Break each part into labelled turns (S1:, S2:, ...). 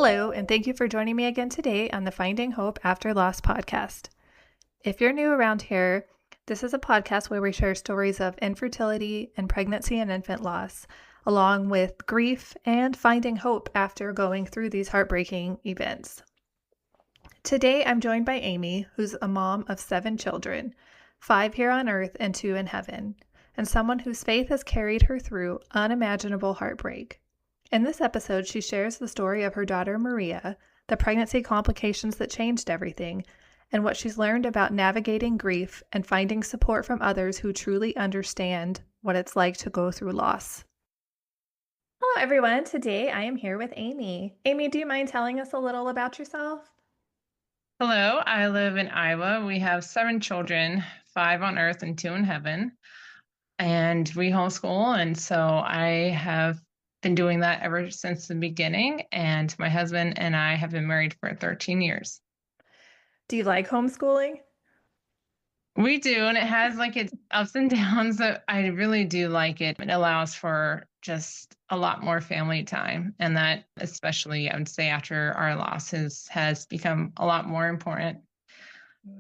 S1: Hello, and thank you for joining me again today on the Finding Hope After Loss podcast. If you're new around here, this is a podcast where we share stories of infertility and pregnancy and infant loss, along with grief and finding hope after going through these heartbreaking events. Today, I'm joined by Amy, who's a mom of 7 children, 5 here on earth and 2 in heaven, and someone whose faith has carried her through unimaginable heartbreak. In this episode, she shares the story of her daughter Maria, the pregnancy complications that changed everything, and what she's learned about navigating grief and finding support from others who truly understand what it's like to go through loss. Hello, everyone. Today I am here with Amy. Amy, do you mind telling us a little about yourself?
S2: Hello, I live in Iowa. We have 7 children, 5 on earth and 2 in heaven. And we homeschool. And so I have been doing that ever since the beginning. And my husband and I have been married for 13 years.
S1: Do you like homeschooling?
S2: We do. And it has like its ups and downs. That I really do like it. It allows for just a lot more family time. And that, especially, I would say, after our losses, has become a lot more important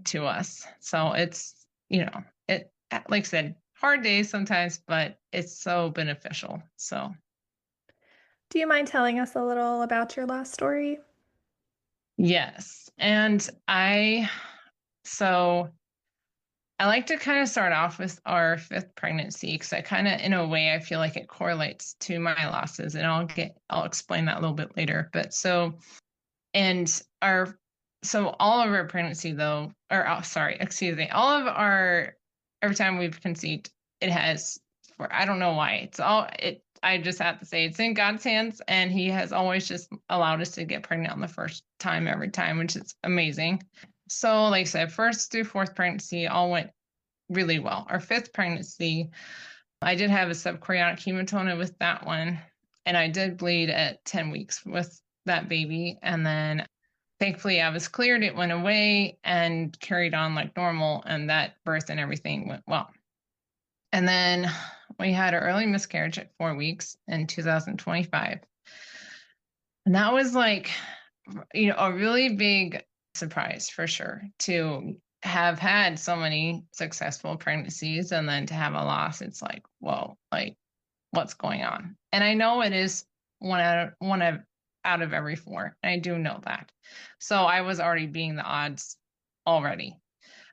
S2: to us. So it's, it, like I said, hard days sometimes, but it's so beneficial. So,
S1: Do you mind telling us a little about your last story?
S2: yes. And so I like to kind of start off with our 5th pregnancy because I kind of, in a way, I feel like it correlates to my losses, and I'll explain that a little bit later. But and all of our pregnancy though, every time we've conceived, it has, I don't know why, I just have to say it's in God's hands, and he has always just allowed us to get pregnant on the first time every time, which is amazing. So like I said, 1st through 4th pregnancy all went really well. Our 5th pregnancy, I did have a subchorionic hematoma with that one, and I did bleed at 10 weeks with that baby. And then thankfully I was cleared. It went away and carried on like normal, and that birth and everything went well. And then we had an early miscarriage at 4 weeks in 2025. And that was like, a really big surprise for sure, to have had so many successful pregnancies and then to have a loss. It's like, whoa, like what's going on? And I know it is one out of every 4. And I do know that. So I was already being the odds already.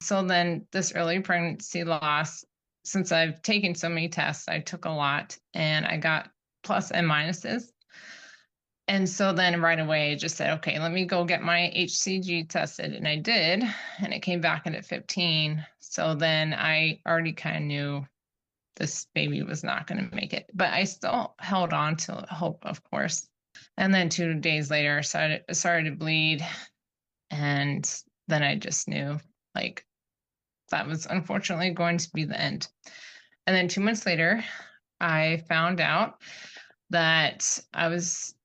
S2: So then this early pregnancy loss, since I've taken so many tests, I took a lot and I got plus and minuses. And so then right away, I just said, okay, let me go get my HCG tested. And I did, and it came back at 15. So then I already kind of knew this baby was not going to make it. But I still held on to hope, of course. And then 2 days later, I started to bleed. And then I just knew, like, that was unfortunately going to be the end. And then 2 months later, I found out that I was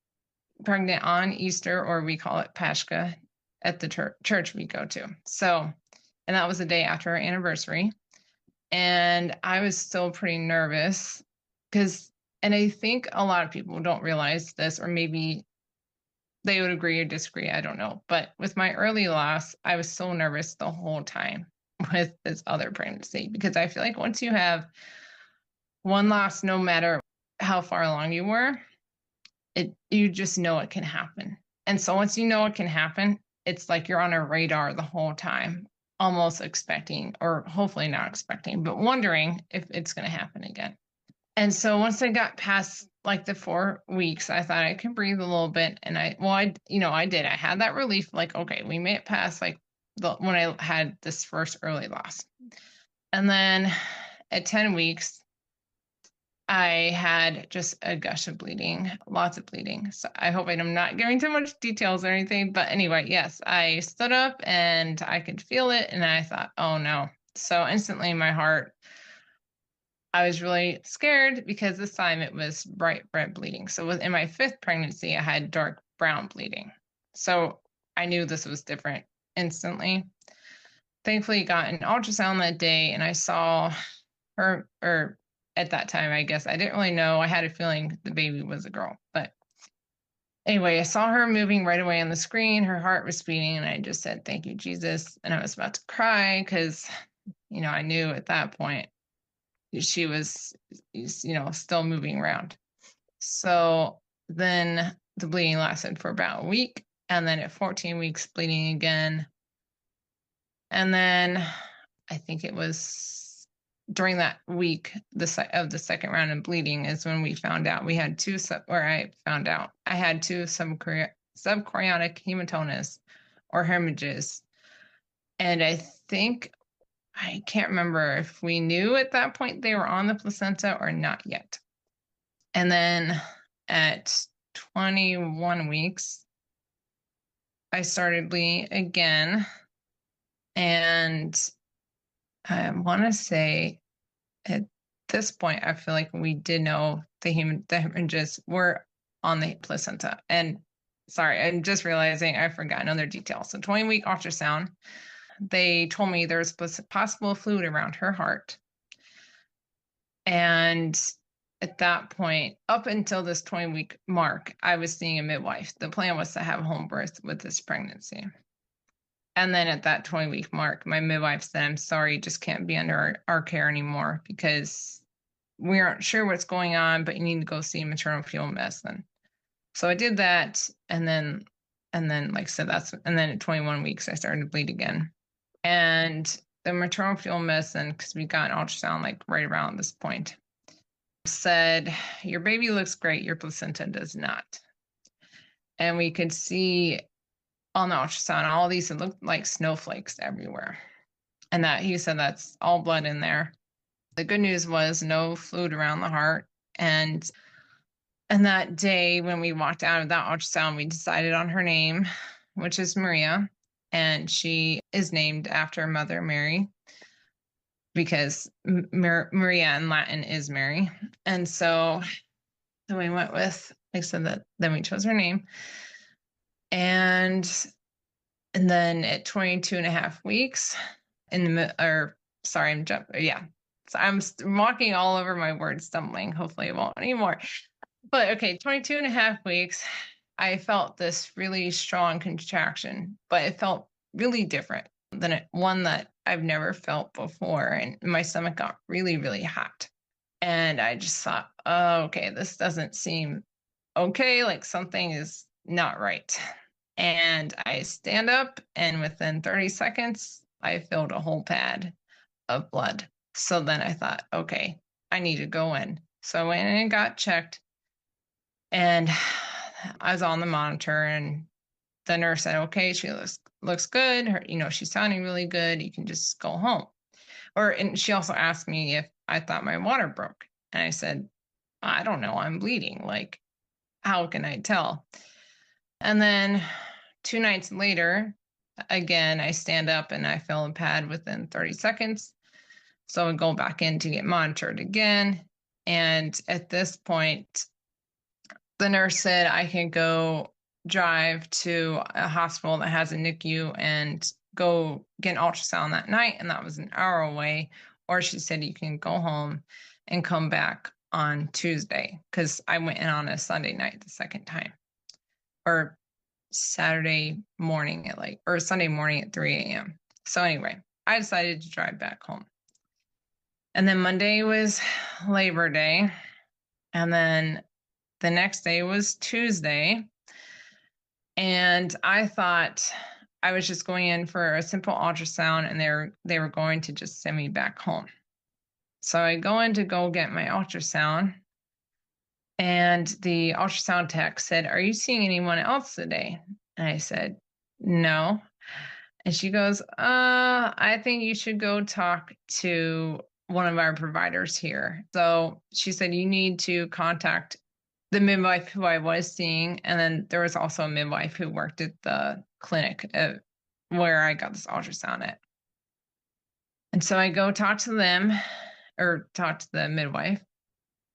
S2: pregnant on Easter, or we call it Pashka, at the church we go to. So, and that was the day after our anniversary. And I was still pretty nervous and I think a lot of people don't realize this, or maybe they would agree or disagree, I don't know. But with my early loss, I was so nervous the whole time with this other pregnancy, because I feel like once you have one loss, no matter how far along you were, you just know it can happen. And so once you know it can happen, it's like you're on a radar the whole time, almost expecting, or hopefully not expecting, but wondering if it's going to happen again. And so once I got past like the 4 weeks, I thought I could breathe a little bit. And I did. I had that relief, like, okay, we made it past like when I had this first early loss. And then at 10 weeks, I had just a gush of bleeding, lots of bleeding. So I hope I'm not giving too much details or anything. But anyway, yes, I stood up and I could feel it. And I thought, oh no. So instantly my heart, I was really scared, because this time it was bright red bleeding. So in my 5th pregnancy, I had dark brown bleeding. So I knew this was different instantly. Thankfully, got an ultrasound that day, and I saw her, or at that time, I guess I didn't really know. I had a feeling the baby was a girl, but anyway, I saw her moving right away on the screen. Her heart was beating, and I just said, "Thank you, Jesus." And I was about to cry because, I knew at that point she was, still moving around. So then the bleeding lasted for about a week, and then at 14 weeks, bleeding again. And then I think it was during that week of the second round of bleeding is when we found out we had I found out I had two subchorionic hematomas or hemorrhages. And I can't remember if we knew at that point they were on the placenta or not yet. And then at 21 weeks, I started bleeding again. And I want to say at this point, I feel like we did know the hemorrhages were on the placenta. And sorry, I'm just realizing I forgot another detail. So 20-week ultrasound, they told me there's possible fluid around her heart. And at that point, up until this 20-week mark, I was seeing a midwife. The plan was to have home birth with this pregnancy. And then at that 20-week mark, my midwife said, "I'm sorry, just can't be under our care anymore because we aren't sure what's going on, but you need to go see maternal fetal medicine." So I did that. And then, like I said, and then at 21 weeks, I started to bleed again. And the maternal fetal medicine, because we got an ultrasound like right around this point, said, "Your baby looks great, your placenta does not." And we could see on the ultrasound, all these, it looked like snowflakes everywhere. And he said that's all blood in there. The good news was no fluid around the heart. And that day when we walked out of that ultrasound, we decided on her name, which is Maria. And she is named after Mother Mary because Maria in Latin is Mary. And so we went with, like I said, that then we chose her name. And then at 22 and a half weeks sorry, So I'm walking all over my words, stumbling. Hopefully it won't anymore. But okay, 22 and a half weeks, I felt this really strong contraction, but it felt really different than one that I've never felt before. And my stomach got really, really hot. And I just thought, oh, okay, this doesn't seem okay. Like something is not right. And I stand up, and within 30 seconds, I filled a whole pad of blood. So then I thought, okay, I need to go in. So I went in and got checked. And I was on the monitor, and the nurse said, "Okay, she looks good. She's sounding really good. You can just go home." And she also asked me if I thought my water broke. And I said, "I don't know. I'm bleeding. Like, how can I tell?" And then 2 nights later, again, I stand up and I fill a pad within 30 seconds. So I go back in to get monitored again. And at this point, the nurse said I can go drive to a hospital that has a NICU and go get an ultrasound that night. And that was an hour away. Or she said, you can go home and come back on Tuesday, because I went in on a Sunday night the second time, or Sunday morning at 3 a.m. So anyway, I decided to drive back home. And then Monday was Labor Day. And then the next day was Tuesday. And I thought I was just going in for a simple ultrasound, and they were going to just send me back home. So I go in to go get my ultrasound, and the ultrasound tech said, "Are you seeing anyone else today?" And I said, "No." And she goes, "I think you should go talk to one of our providers here." So she said, "You need to contact the midwife who I was seeing." And then there was also a midwife who worked at the clinic where I got this ultrasound at. And so I go talk to them, or talk to the midwife.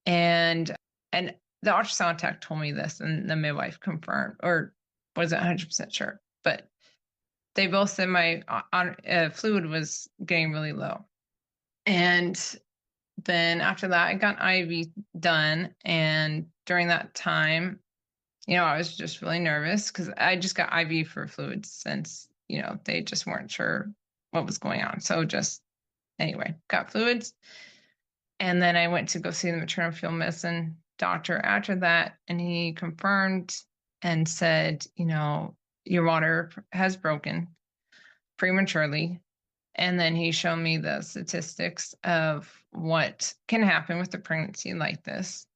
S2: And the ultrasound tech told me this, and the midwife confirmed, or wasn't 100% sure. But they both said my fluid was getting really low. And then after that, I got IV done. And during that time, I was just really nervous because I just got IV for fluids since, they just weren't sure what was going on. So just anyway, got fluids. And then I went to go see the maternal fetal medicine doctor after that. And he confirmed and said, your water has broken prematurely. And then he showed me the statistics of what can happen with a pregnancy like this.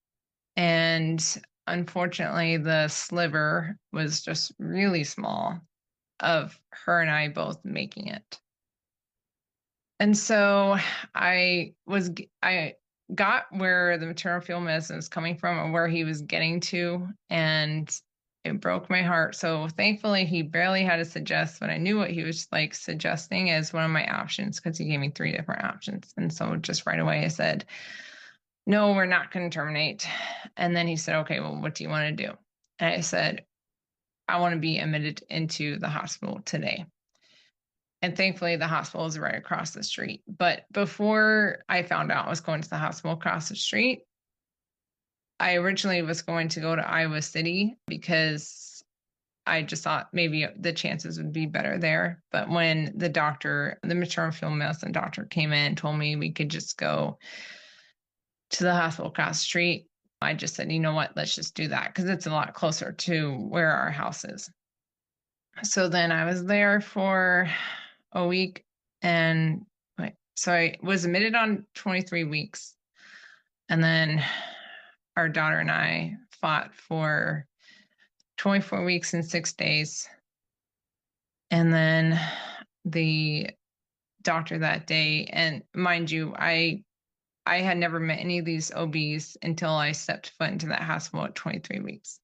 S2: And unfortunately, the sliver was just really small of her and I both making it. And so I got where the maternal fetal medicine is coming from and where he was getting to, and it broke my heart. So thankfully, he barely had to suggest, but I knew what he was like suggesting as one of my options because he gave me 3 different options. And so just right away, I said, no, we're not going to terminate. And then he said, okay, well, what do you want to do? And I said, I want to be admitted into the hospital today. And thankfully, the hospital is right across the street. But before I found out I was going to the hospital across the street, I originally was going to go to Iowa City because I just thought maybe the chances would be better there. But when the maternal fetal medicine doctor came in and told me we could just go to the hospital across the street, I just said, you know what, let's just do that because it's a lot closer to where our house is. So then I was there for a week, and so I was admitted on 23 weeks. And then our daughter and I fought for 24 weeks and 6 days. And then the doctor that day, and mind you, I had never met any of these OBs until I stepped foot into that hospital at 23 weeks.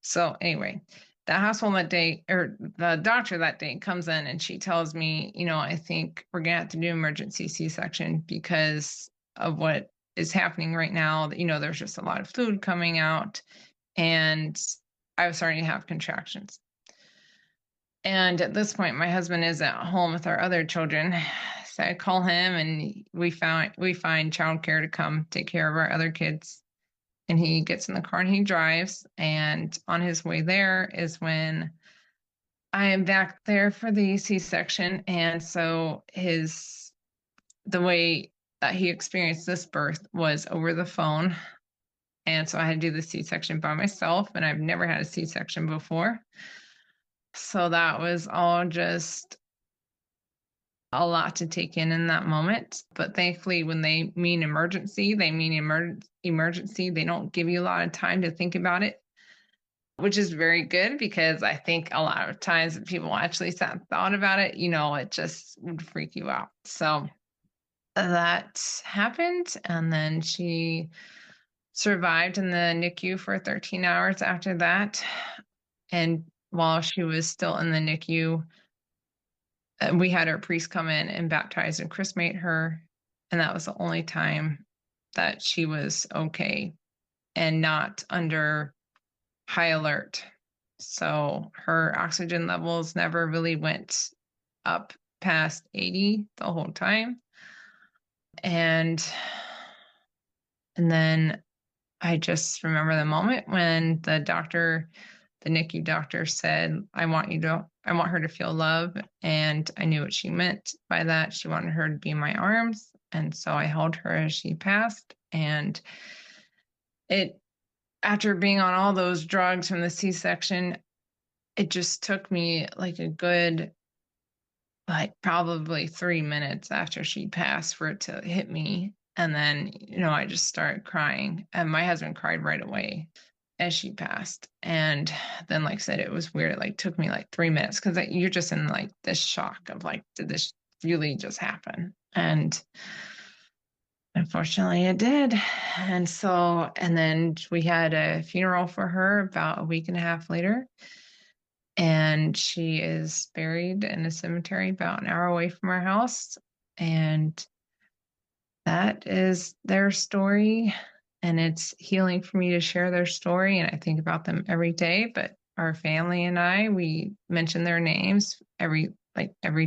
S2: So anyway, the hospital that day, or the doctor that day, comes in and she tells me, I think we're going to have to do emergency C-section because of what is happening right now. There's just a lot of fluid coming out, and I was starting to have contractions. And at this point, my husband is at home with our other children. So I call him, and we find childcare to come take care of our other kids. And he gets in the car and he drives. And on his way there is when I am back there for the C-section. And so the way that he experienced this birth was over the phone. And so I had to do the C-section by myself, and I've never had a C-section before. So that was all just a lot to take in that moment. But thankfully, when they mean emergency, they mean emergency. They don't give you a lot of time to think about it, which is very good because I think a lot of times if people actually sat and thought about it, it just would freak you out. So that happened. And then she survived in the NICU for 13 hours after that. And while she was still in the NICU, we had our priest come in and baptize and chrismate her. And that was the only time that she was okay and not under high alert. So her oxygen levels never really went up past 80 the whole time. And then I just remember the moment when the NICU doctor said, I want her to feel love. And I knew what she meant by that. She wanted her to be in my arms. And so I held her as she passed. And after being on all those drugs from the C-section, it just took me like a good, probably 3 minutes after she passed for it to hit me. And then, I just started crying, and my husband cried right away as she passed. And then, like I said, it was weird. It took me 3 minutes because you're just in this shock of did this really just happen? And unfortunately it did. And then we had a funeral for her about a week and a half later. And she is buried in a cemetery about an hour away from our house. And that is their story. And it's healing for me to share their story. And I think about them every day. But our family and we mention their names every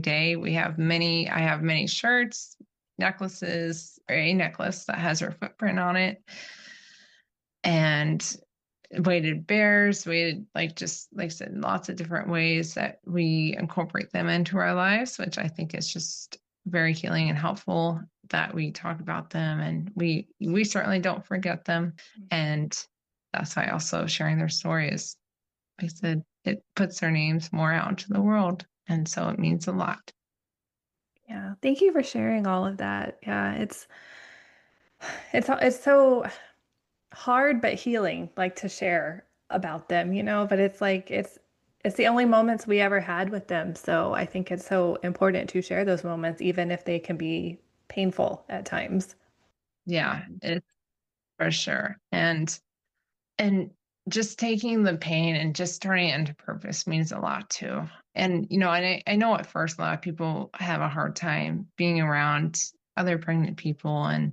S2: day. I have many shirts, necklaces, or a necklace that has her footprint on it. And weighted bears, weighted, like, just like I said, lots of different ways that we incorporate them into our lives, which I think is just very healing and helpful that we talk about them, and we certainly don't forget them. And that's why also sharing their stories, like I said, it puts their names more out into the world. And so it means a lot.
S1: Yeah. Thank you for sharing all of that. Yeah, it's so hard but healing, like to share about them, but it's like it's the only moments we ever had with them. So I think it's so important to share those moments, even if they can be painful at times.
S2: Yeah, it's for sure. And just taking the pain and just turning it into purpose means a lot too. And I know at first a lot of people have a hard time being around other pregnant people. And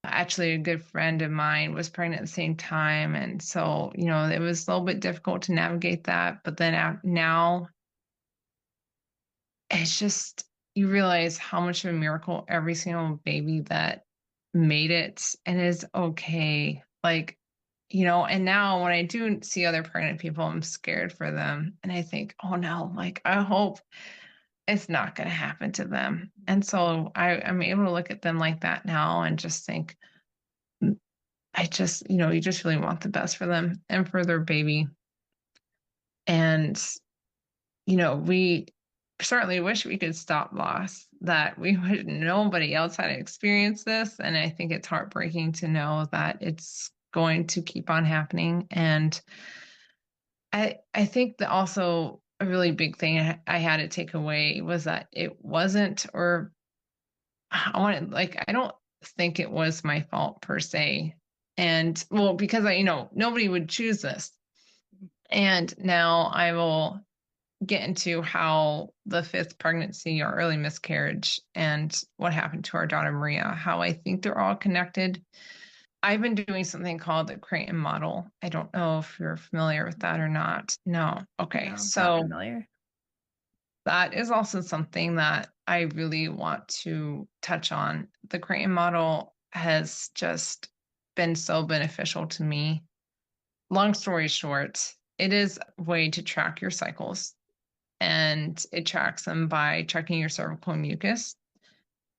S2: actually, a good friend of mine was pregnant at the same time, and so it was a little bit difficult to navigate that. But then now it's just, you realize how much of a miracle every single baby that made it and is okay. Like, and now when I do see other pregnant people, I'm scared for them. And I think, oh no, like, I hope it's not going to happen to them. And so I'm able to look at them like that now and just think, I just, you just really want the best for them and for their baby. And we certainly wish we could stop loss, that we would, nobody else had experienced this. And I think it's heartbreaking to know that it's going to keep on happening. And I think that also a really big thing I had to take away was that it wasn't, or I don't think it was my fault per se. And well, because nobody would choose this. And now I will get into how the fifth pregnancy or early miscarriage and what happened to our daughter Maria, how I think they're all connected. I've been doing something called the Creighton model. I don't know if you're familiar with that or not. No. Okay.
S1: No, not
S2: So
S1: familiar.
S2: that is also something that I really want to touch on. The Creighton model has just been so beneficial to me. Long story short, it is a way to track your cycles, and it tracks them by checking your cervical mucus.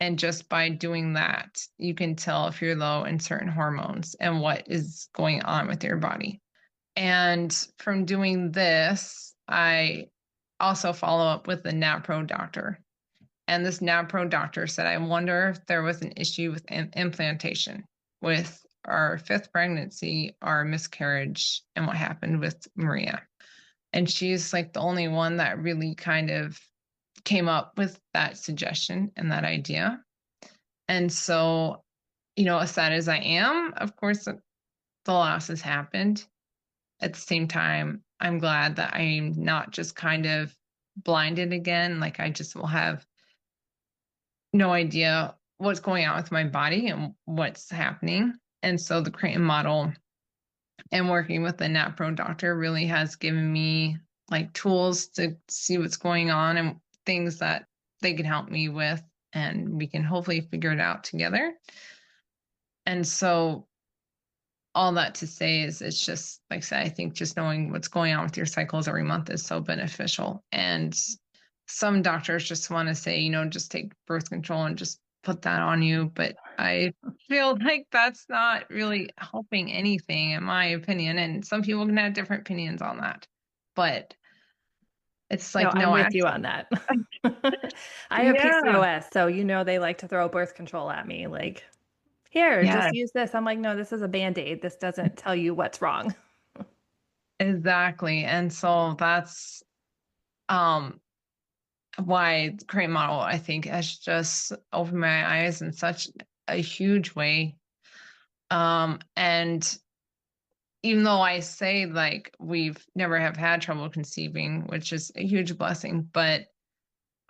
S2: And just by doing that, you can tell if you're low in certain hormones and what is going on with your body. And from doing this, I also follow up with the NAPRO doctor. And this NAPRO doctor said, I wonder if there was an issue with implantation with our fifth pregnancy, our miscarriage, and what happened with Maria. And she's like the only one that really kind of came up with that suggestion and that idea. And so, as sad as I am, of course, the loss has happened. At the same time, I'm glad that I'm not just kind of blinded again. Like, I just will have no idea what's going on with my body and what's happening. And so the Creighton model and working with the NAPRO doctor really has given me like tools to see what's going on and things that they can help me with, and we can hopefully figure it out together. And so all that to say is, it's just like I said, I think just knowing what's going on with your cycles every month is so beneficial. And some doctors just want to say, just take birth control and just put that on you. But I feel like that's not really helping anything, in my opinion. And some people can have different opinions on that. But it's
S1: No,
S2: like,
S1: I'm
S2: no,
S1: with you
S2: actually,
S1: on that. I have
S2: yeah,
S1: PCOS, so they like to throw birth control at me. Like, here,
S2: yeah,
S1: just use this. I'm like, no, this is a Band-Aid. This doesn't tell you what's wrong.
S2: exactly. And so that's um why the Crane model, I think, has just opened my eyes in such a huge way. And even though I say like we've never have had trouble conceiving, which is a huge blessing, but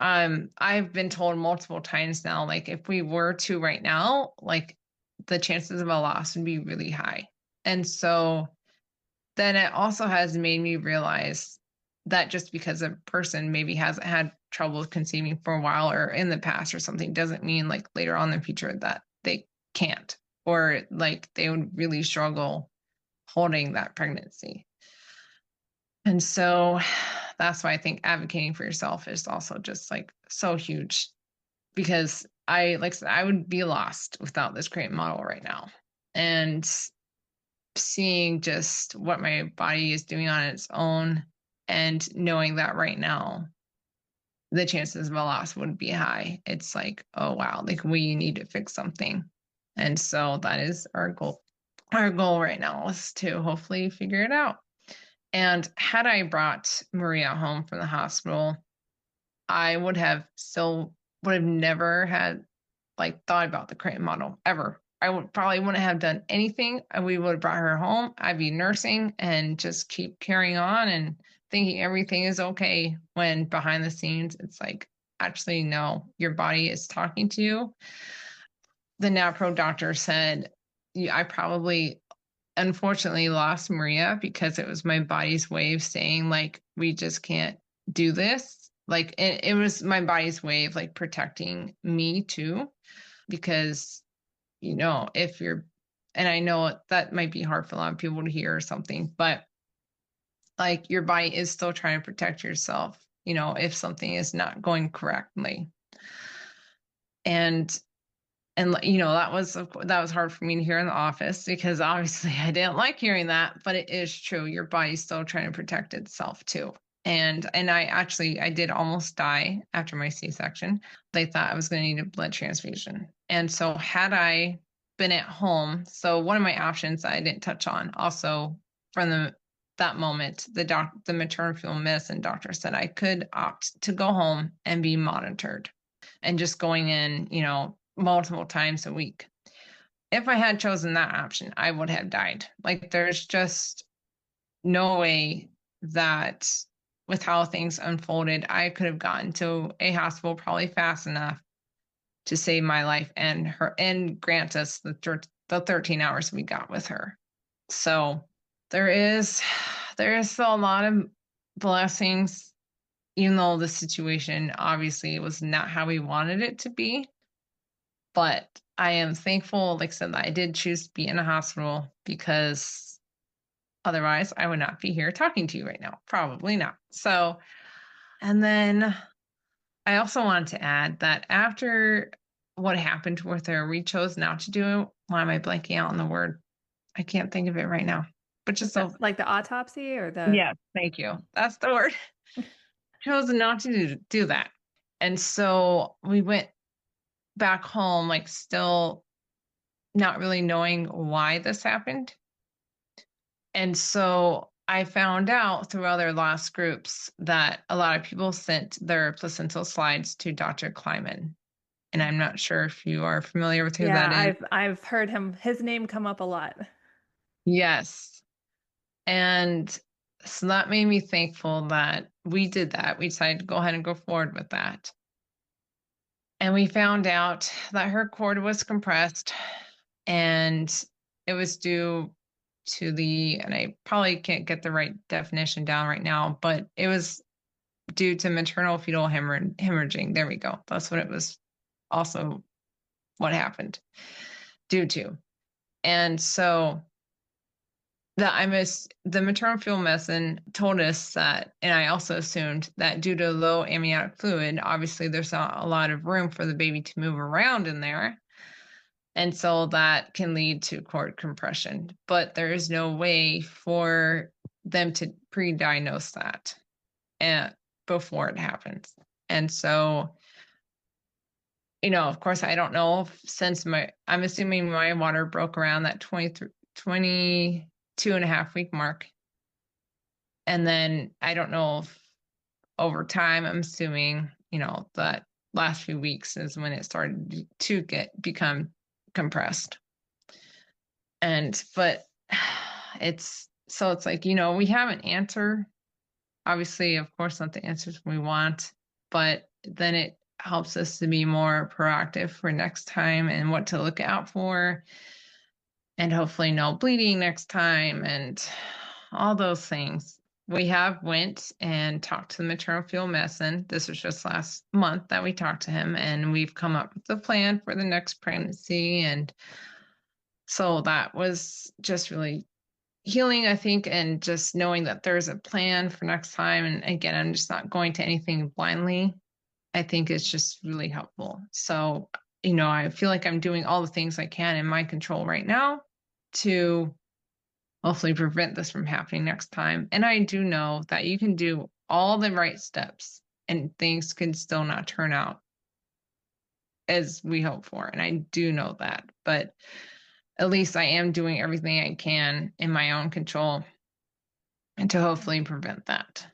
S2: I've been told multiple times now, like if we were to right now, like the chances of a loss would be really high. And so then it also has made me realize that just because a person maybe hasn't had trouble conceiving for a while or in the past or something doesn't mean like later on in the future that they can't, or like they would really struggle holding that pregnancy. And so that's why I think advocating for yourself is also just like so huge, because like I said, I would be lost without this crate model right now. And seeing just what my body is doing on its own and knowing that right now the chances of a loss would be high. It's like, oh wow, like we need to fix something. And so that is our goal. Our goal right now is to hopefully figure it out. And had I brought Maria home from the hospital, I would have never had like thought about the crane model ever. I would probably wouldn't have done anything. We would have brought her home. I'd be nursing and just keep carrying on and thinking everything is okay, when behind the scenes it's like, actually no, your body is talking to you. The NAPRO doctor said, I probably unfortunately lost Maria because it was my body's way of saying like, we just can't do this. Like it was my body's way of like protecting me too, because if you're, and I know that might be hard for a lot of people to hear or something, but like your body is still trying to protect yourself, if something is not going correctly. And that was hard for me to hear in the office, because obviously I didn't like hearing that, but it is true. Your body's still trying to protect itself too. And I did almost die after my C-section. They thought I was going to need a blood transfusion. And so had I been at home, so one of my options that I didn't touch on also from that moment, the maternal fetal medicine doctor said I could opt to go home and be monitored and just going in, multiple times a week. If I had chosen that option, I would have died. Like there's just no way that with how things unfolded, I could have gotten to a hospital probably fast enough to save my life and grant us the 13 hours we got with her. So there is still a lot of blessings, even though the situation obviously was not how we wanted it to be. But I am thankful, like I said, that I did choose to be in a hospital, because otherwise I would not be here talking to you right now. Probably not. So, and then I also wanted to add that after what happened with her, we chose not to do, why am I blanking out on the word? I can't think of it right now. But just
S1: like the autopsy or the
S2: yeah, thank you. That's the word. Chose not to do that. And so we went back home, like still not really knowing why this happened. And so I found out through other loss groups that a lot of people sent their placental slides to Dr. Kleiman. And I'm not sure if you are familiar with who that is.
S1: I've heard his name come up a lot.
S2: Yes. And so that made me thankful that we did that. We decided to go ahead and go forward with that. And we found out that her cord was compressed, and it was due to and I probably can't get the right definition down right now, but it was due to maternal fetal hemorrhaging. There we go. That's what it was, also what happened due to. And so the maternal fetal medicine told us that, and I also assumed that due to low amniotic fluid, obviously there's not a lot of room for the baby to move around in there. And so that can lead to cord compression, but there is no way for them to pre-diagnose that before it happens. And so, of course, I don't know since I'm assuming my water broke around that 22 and a half week mark. And then I don't know if over time, I'm assuming, that last few weeks is when it started to become compressed. But it's like, we have an answer. Obviously, of course, not the answers we want, but then it helps us to be more proactive for next time and what to look out for, and hopefully no bleeding next time and all those things. We have went and talked to the maternal fetal medicine. This was just last month that we talked to him, and we've come up with a plan for the next pregnancy. And so that was just really healing, I think, and just knowing that there's a plan for next time. And again, I'm just not going to anything blindly. I think it's just really helpful. So, I feel like I'm doing all the things I can in my control right now to hopefully prevent this from happening next time. And I do know that you can do all the right steps and things can still not turn out as we hope for. And I do know that. But at least I am doing everything I can in my own control and to hopefully prevent that.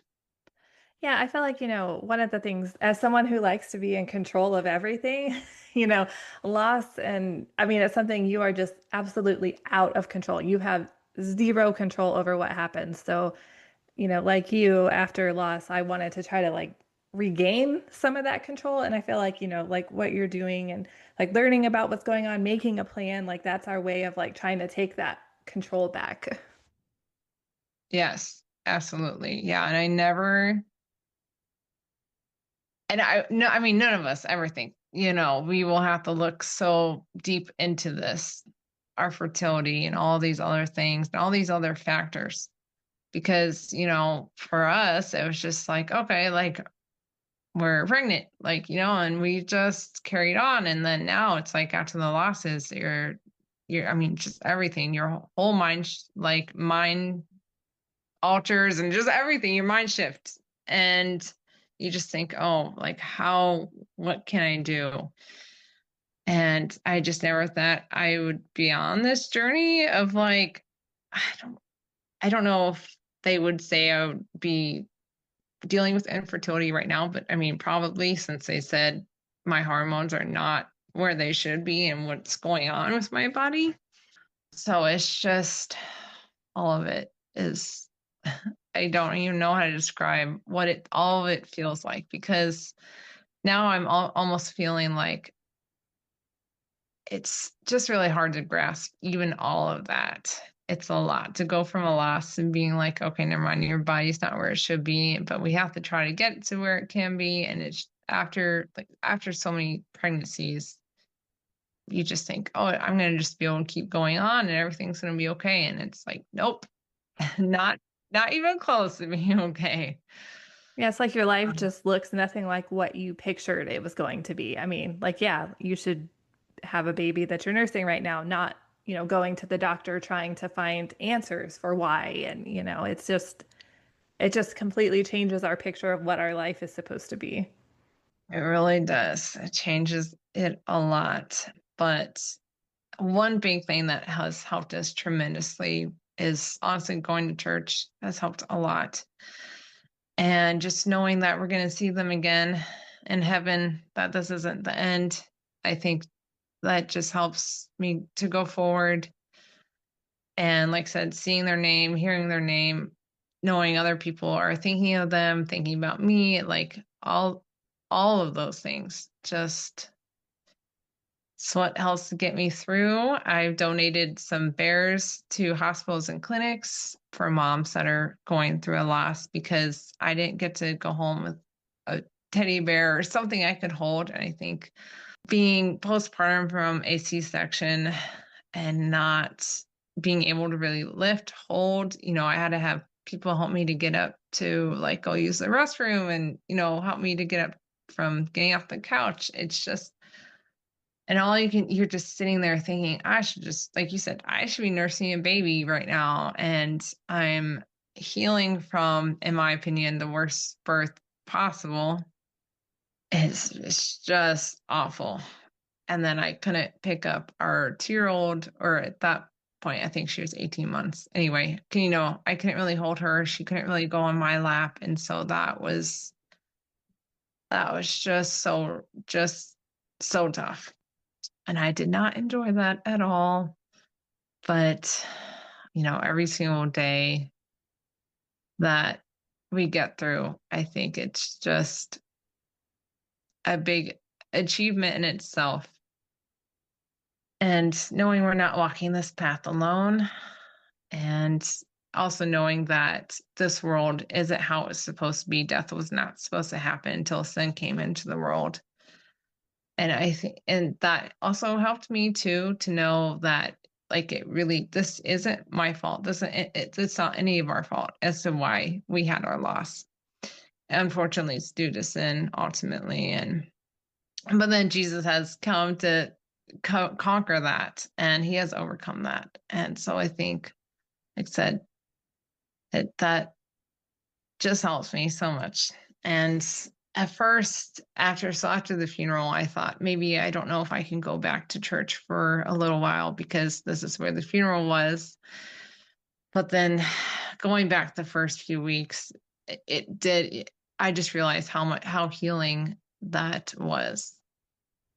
S1: Yeah, I feel like, one of the things, as someone who likes to be in control of everything, you know, loss and I mean, it's something you are just absolutely out of control. You have zero control over what happens. So, like you, after loss, I wanted to try to like regain some of that control. And I feel like, like what you're doing and like learning about what's going on, making a plan, like that's our way of like trying to take that control back.
S2: Yes, absolutely. Yeah. And I never, and I, no, I mean, none of us ever think, we will have to look so deep into this, our fertility and all these other things and all these other factors. Because, for us, it was just like, okay, like we're pregnant, like, and we just carried on. And then now it's like after the losses, I mean, just everything, your whole mind, like mind alters and just everything, your mind shifts. And you just think, oh, like what can I do? And I just never thought I would be on this journey of like, I don't, I don't know if they would say I would be dealing with infertility right now, but I mean, probably since they said my hormones are not where they should be and what's going on with my body. So it's just all of it is, I don't even know how to describe all of it feels like because now I'm almost feeling like it's just really hard to grasp even all of that. It's a lot to go from a loss and being like, okay, never mind, your body's not where it should be, but we have to try to get to where it can be. And it's after so many pregnancies, you just think, oh, I'm gonna just be able to keep going on and everything's gonna be okay. And it's like, nope, not not even close to being okay.
S1: Yeah, it's like your life just looks nothing like what you pictured it was going to be. I mean, like, yeah, you should have a baby that you're nursing right now, not, going to the doctor trying to find answers for why. And, it just completely changes our picture of what our life is supposed to be.
S2: It really does. It changes it a lot. But one big thing that has helped us tremendously is honestly going to church has helped a lot. And just knowing that we're going to see them again in heaven, that this isn't the end, I think that just helps me to go forward. And like I said, seeing their name, hearing their name, knowing other people are thinking of them, thinking about me, like all of those things just it's what helps to get me through. I've donated some bears to hospitals and clinics for moms that are going through a loss because I didn't get to go home with a teddy bear or something I could hold. And I think being postpartum from a C-section and not being able to really lift, hold, I had to have people help me to get up to like go use the restroom and, help me to get up from getting off the couch. It's just and you're just sitting there thinking, I should just, like you said, I should be nursing a baby right now. And I'm healing from, in my opinion, the worst birth possible. It's just awful. And then I couldn't pick up our 2-year-old, or at that point, I think she was 18 months. Anyway, I couldn't really hold her. She couldn't really go on my lap. And so that was just so tough. And I did not enjoy that at all. But, every single day that we get through, I think it's just a big achievement in itself. And knowing we're not walking this path alone, and also knowing that this world isn't how it's supposed to be. Death was not supposed to happen until sin came into the world. And I think, and that also helped me too, to know that like it really, this isn't my fault. It's not any of our fault as to why we had our loss. Unfortunately, it's due to sin ultimately. But then Jesus has come to conquer that, and he has overcome that. And so I think, like I said, that just helps me so much. And at first, after the funeral, I thought maybe I don't know if I can go back to church for a little while because this is where the funeral was. But then going back the first few weeks, it did. I just realized how healing that was.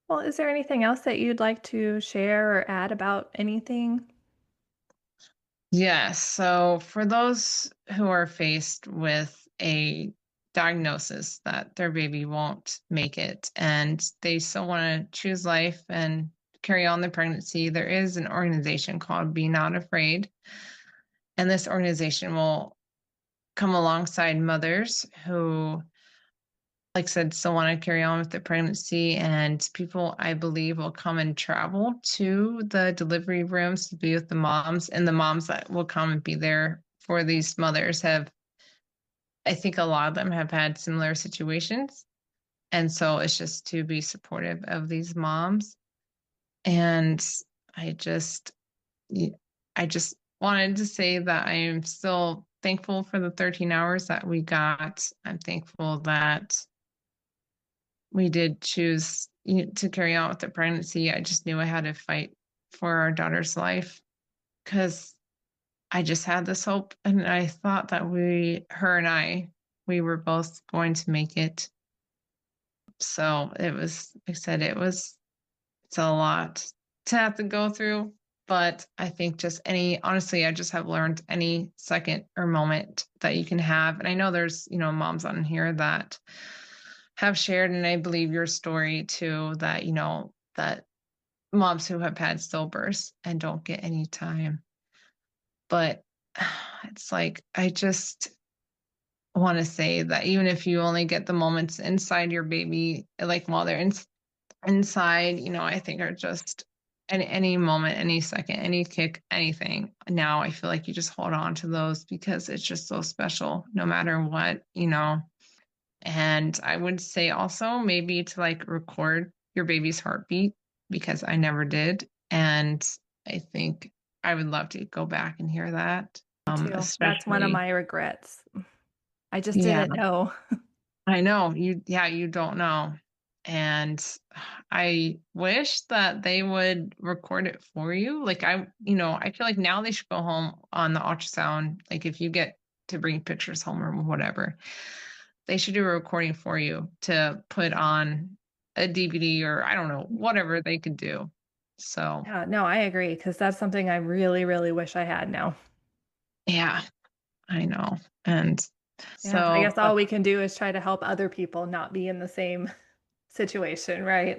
S1: Well, is there anything else that you'd like to share or add about anything?
S2: Yes. So for those who are faced with a diagnosis that their baby won't make it and they still want to choose life and carry on the pregnancy, there is an organization called Be Not Afraid. And this organization will come alongside mothers who, like I said, still want to carry on with the pregnancy. And people, I believe, will come and travel to the delivery rooms to be with the moms. And the moms that will come and be there for these mothers I think a lot of them have had similar situations. And so it's just to be supportive of these moms. And I just, I just wanted to say that I am still thankful for the 13 hours that we got. I'm thankful that we did choose to carry on with the pregnancy. I just knew I had to fight for our daughter's life because I just had this hope, and I thought that her and we were both going to make it. So it was, like I said, it's a lot to have to go through. But I think honestly, I just have learned any second or moment that you can have. And I know there's, moms on here that have shared, and I believe your story too, that, that moms who have had stillbirths and don't get any time. But it's like, I just want to say that even if you only get the moments inside your baby, like while they're inside, I think are just any moment, any second, any kick, anything. Now I feel like you just hold on to those because it's just so special no matter what. And I would say also maybe to like record your baby's heartbeat because I never did. And I think I would love to go back and hear that.
S1: Me too. That's one of
S2: Especially,
S1: my regrets. I just
S2: yeah,
S1: didn't know.
S2: I know you don't know. And I wish that they would record it for you. Like I feel like now they should go home on the ultrasound. Like if you get to bring pictures home or whatever, they should do a recording for you to put on a DVD or I don't know, whatever they could do. So,
S1: Yeah, no, I agree because that's something I really, really wish I had now.
S2: yeah, I know. And
S1: Yeah, I
S2: so,
S1: guess all
S2: but
S1: we can do is try to help other people not be in the same situation, right?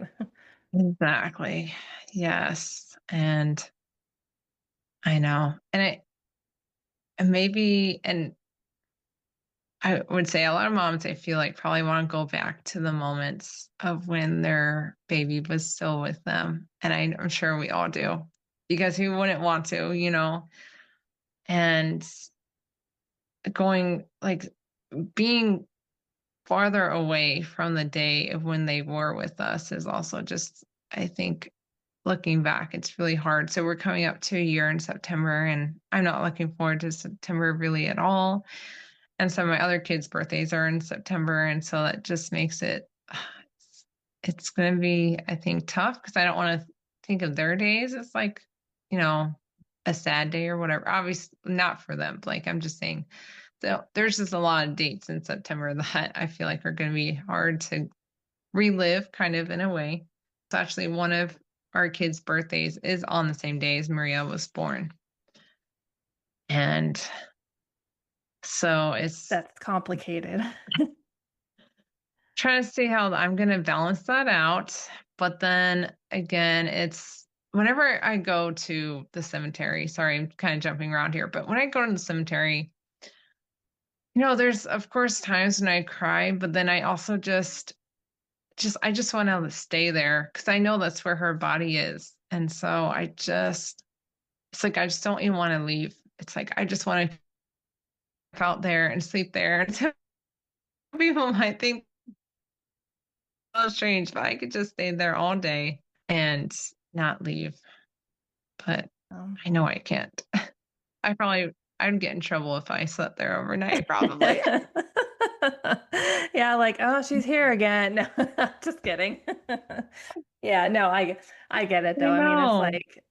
S2: exactly. Yes. And I know. And maybe, and I would say a lot of moms, I feel like probably want to go back to the moments of when their baby was still with them. And I'm sure we all do because who wouldn't want to? And going like being farther away from the day of when they were with us is also just, I think, looking back, it's really hard. So we're coming up to a year in September, and I'm not looking forward to September really at all. And some of my other kids' birthdays are in September, and so that just makes it's going to be, I think, tough because I don't want to think of their days. It's like, you know, a sad day or whatever. Obviously, not for them. Like I'm just saying, so there's just a lot of dates in September that I feel like are going to be hard to relive, kind of in a way. It's actually one of our kids' birthdays is on the same day as Maria was born, and so it's
S1: That's complicated.
S2: trying to see how I'm going to balance that out. But then again, it's whenever I go to the cemetery, sorry, I'm kind of jumping around here, but when I go to the cemetery, there's of course times when I cry, but then I also I just want to stay there because I know that's where her body is. And so I just it's like I just don't even want to leave. It's like I just want to out there and sleep there. And some people might think so strange, but I could just stay there all day and not leave. But
S1: Um,
S2: I know I can't. I'd get in trouble if I slept there overnight, probably.
S1: yeah, like, oh, she's here again. No, just kidding. Yeah, no, I get it
S2: I
S1: though. I mean, it's
S2: know.
S1: like,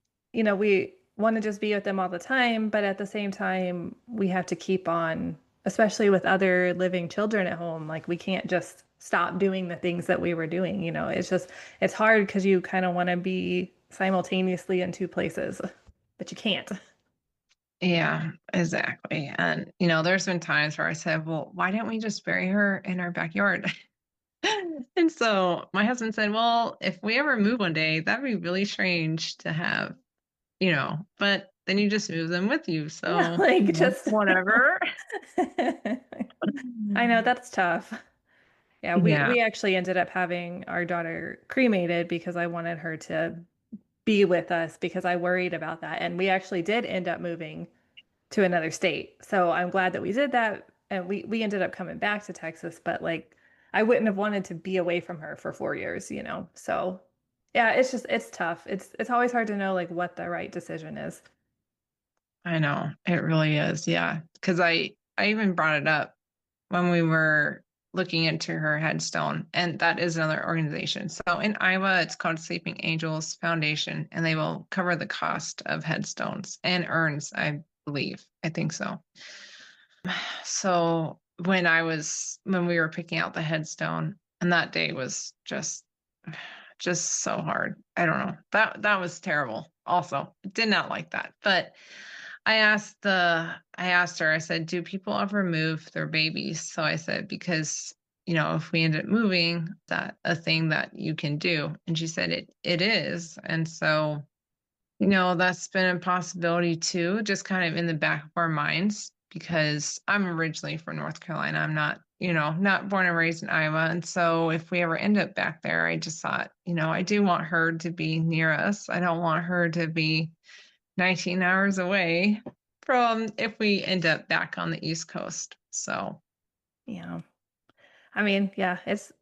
S1: we want to just be with them all the time, but at the same time, we have to keep on, especially with other living children at home. Like we can't just stop doing the things that we were doing, it's hard because you kind of want to be simultaneously in two places, but you can't.
S2: Yeah, exactly. And, there's been times where I said, well, why didn't we just bury her in our backyard? And so my husband said, well, if we ever move one day, that'd be really strange to have, but then you just move them with you.
S1: Yeah,
S2: So,
S1: like just
S2: whatever.
S1: I know that's tough. Yeah, we
S2: Yeah,
S1: we actually ended up having our daughter cremated because I wanted her to be with us because I worried about that. And we actually did end up moving to another state. So I'm glad that we did that. And we ended up coming back to Texas, but like I wouldn't have wanted to be away from her for 4 years. So yeah, it's tough. It's always hard to know like what the right decision is.
S2: I know. It really is. Yeah. Because I even brought it up when we were looking into her headstone, and that is another organization. So in Iowa, it's called Sleeping Angels Foundation, and they will cover the cost of headstones and urns, I believe. I think so. So when we were picking out the headstone, and that day was just so hard. I don't know. That was terrible. Also, did not like that. But I asked her, I said, do people ever move their babies? So I said, because, if we end up moving, that a thing that you can do. And she said it is. And so, that's been a possibility too, just kind of in the back of our minds, because I'm originally from North Carolina. I'm not, not born and raised in Iowa. And so if we ever end up back there, I just thought, I do want her to be near us. I don't want her to be 19 hours away from if we end up back on the East Coast. So,
S1: Yeah. I mean, yeah, it's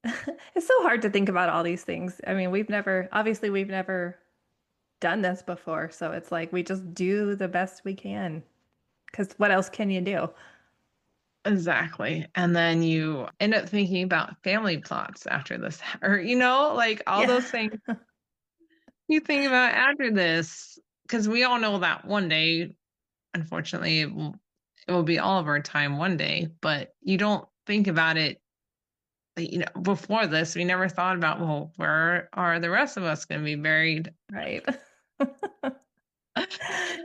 S1: it's so hard to think about all these things. I mean, we've never done this before, so it's like we just do the best we can. Because what else can you do?
S2: exactly. And then you end up thinking about family plots after this, or, like all
S1: Yeah.
S2: those things you think about after this, because we all know that one day, unfortunately, it will be all of our time one day, but you don't think about it. Before this, we never thought about, well, where are the rest of us going to be buried?
S1: Right.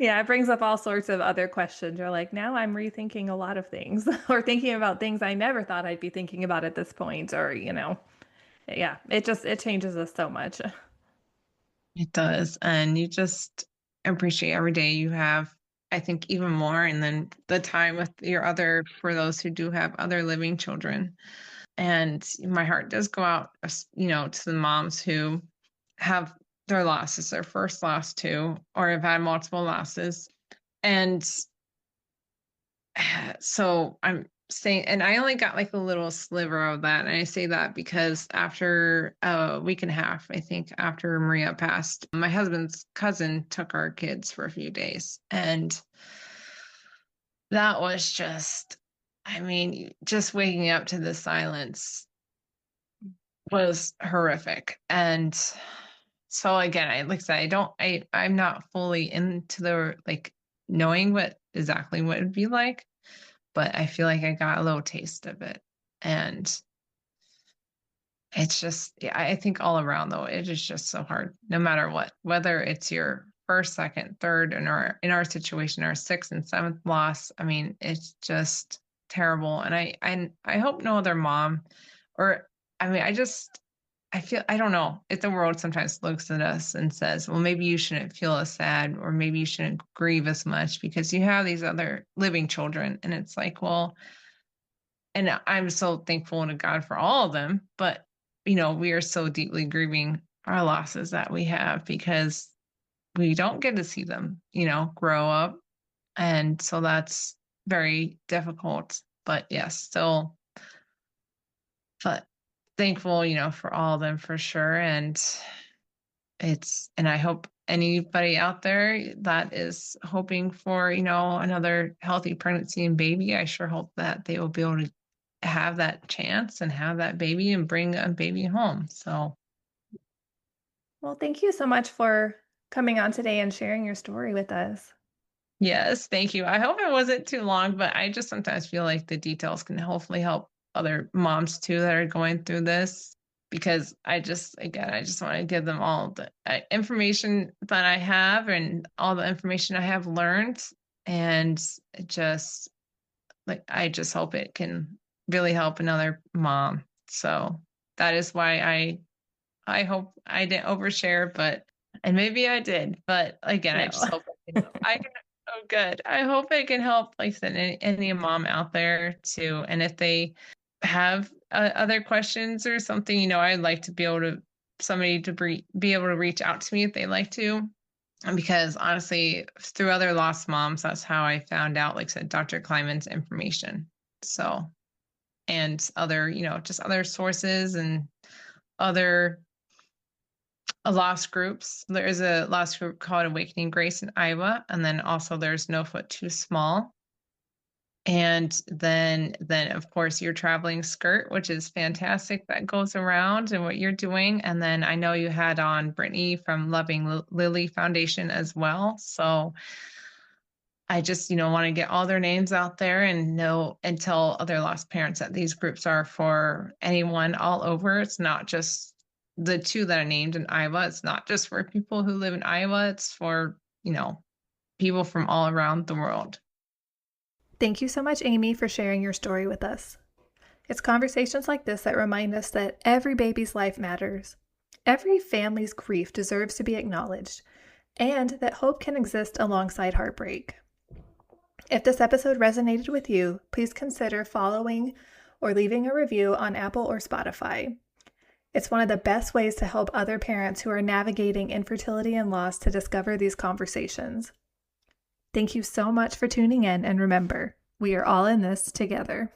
S1: Yeah, it brings up all sorts of other questions. You're like, now I'm rethinking a lot of things or thinking about things I never thought I'd be thinking about at this point, or yeah, it changes us so much.
S2: It does. And you just appreciate every day you have, I think, even more. And then the time with for those who do have other living children. And my heart does go out, to the moms who have their losses, their first loss too, or have had multiple losses. And so I'm saying, and I only got like a little sliver of that. And I say that because after a week and a half, I think after Maria passed, my husband's cousin took our kids for a few days. And that was I mean, just waking up to the silence was horrific. And so again, like I said, I'm not fully into the like knowing exactly what it'd be like, but I feel like I got a little taste of it. And it's just, yeah, I think all around though, it is just so hard, no matter what, whether it's your first, second, third, in our situation, our sixth and seventh loss. I mean, it's just terrible. And I hope no other mom, or I mean, I feel, I don't know if the world sometimes looks at us and says, well, maybe you shouldn't feel as sad, or maybe you shouldn't grieve as much because you have these other living children. And it's like, well, and I'm so thankful to God for all of them, but we are so deeply grieving our losses that we have, because we don't get to see them, grow up. And so that's very difficult. But yes, still but thankful, for all of them for sure. And I hope anybody out there that is hoping for, another healthy pregnancy and baby, I sure hope that they will be able to have that chance and have that baby and bring a baby home. So,
S1: Well, thank you so much for coming on today and sharing your story with us.
S2: yes, thank you. I hope it wasn't too long, but I just sometimes feel like the details can hopefully help other moms too that are going through this because I just want to give them all the information that I have and all the information I have learned. And just I just hope it can really help another mom. So that is why I hope I didn't overshare, and maybe I did, but again, I
S1: No.
S2: just hope I can. Oh, good. I hope it can help, like I said, any mom out there too. And if they have other questions or something, I'd like to be able to somebody to be able to reach out to me if they like to. And because honestly, through other lost moms, that's how I found out, like I said, Dr. Kleiman's information. So, and other, just other sources and other lost groups. There is a lost group called Awakening Grace in Iowa, and then also there's No Foot Too Small. And then of course your traveling skirt, which is fantastic, that goes around and what you're doing. And then I know you had on Brittany from Loving Lily Foundation as well. So I just, want to get all their names out there and know and tell other lost parents that these groups are for anyone all over. It's not just the two that are named in Iowa. It's not just for people who live in Iowa. It's for, people from all around the world.
S1: Thank you so much, Amy, for sharing your story with us. It's conversations like this that remind us that every baby's life matters. Every family's grief deserves to be acknowledged, and that hope can exist alongside heartbreak. If this episode resonated with you, please consider following or leaving a review on Apple or Spotify. It's one of the best ways to help other parents who are navigating infertility and loss to discover these conversations. Thank you so much for tuning in, and remember, we are all in this together.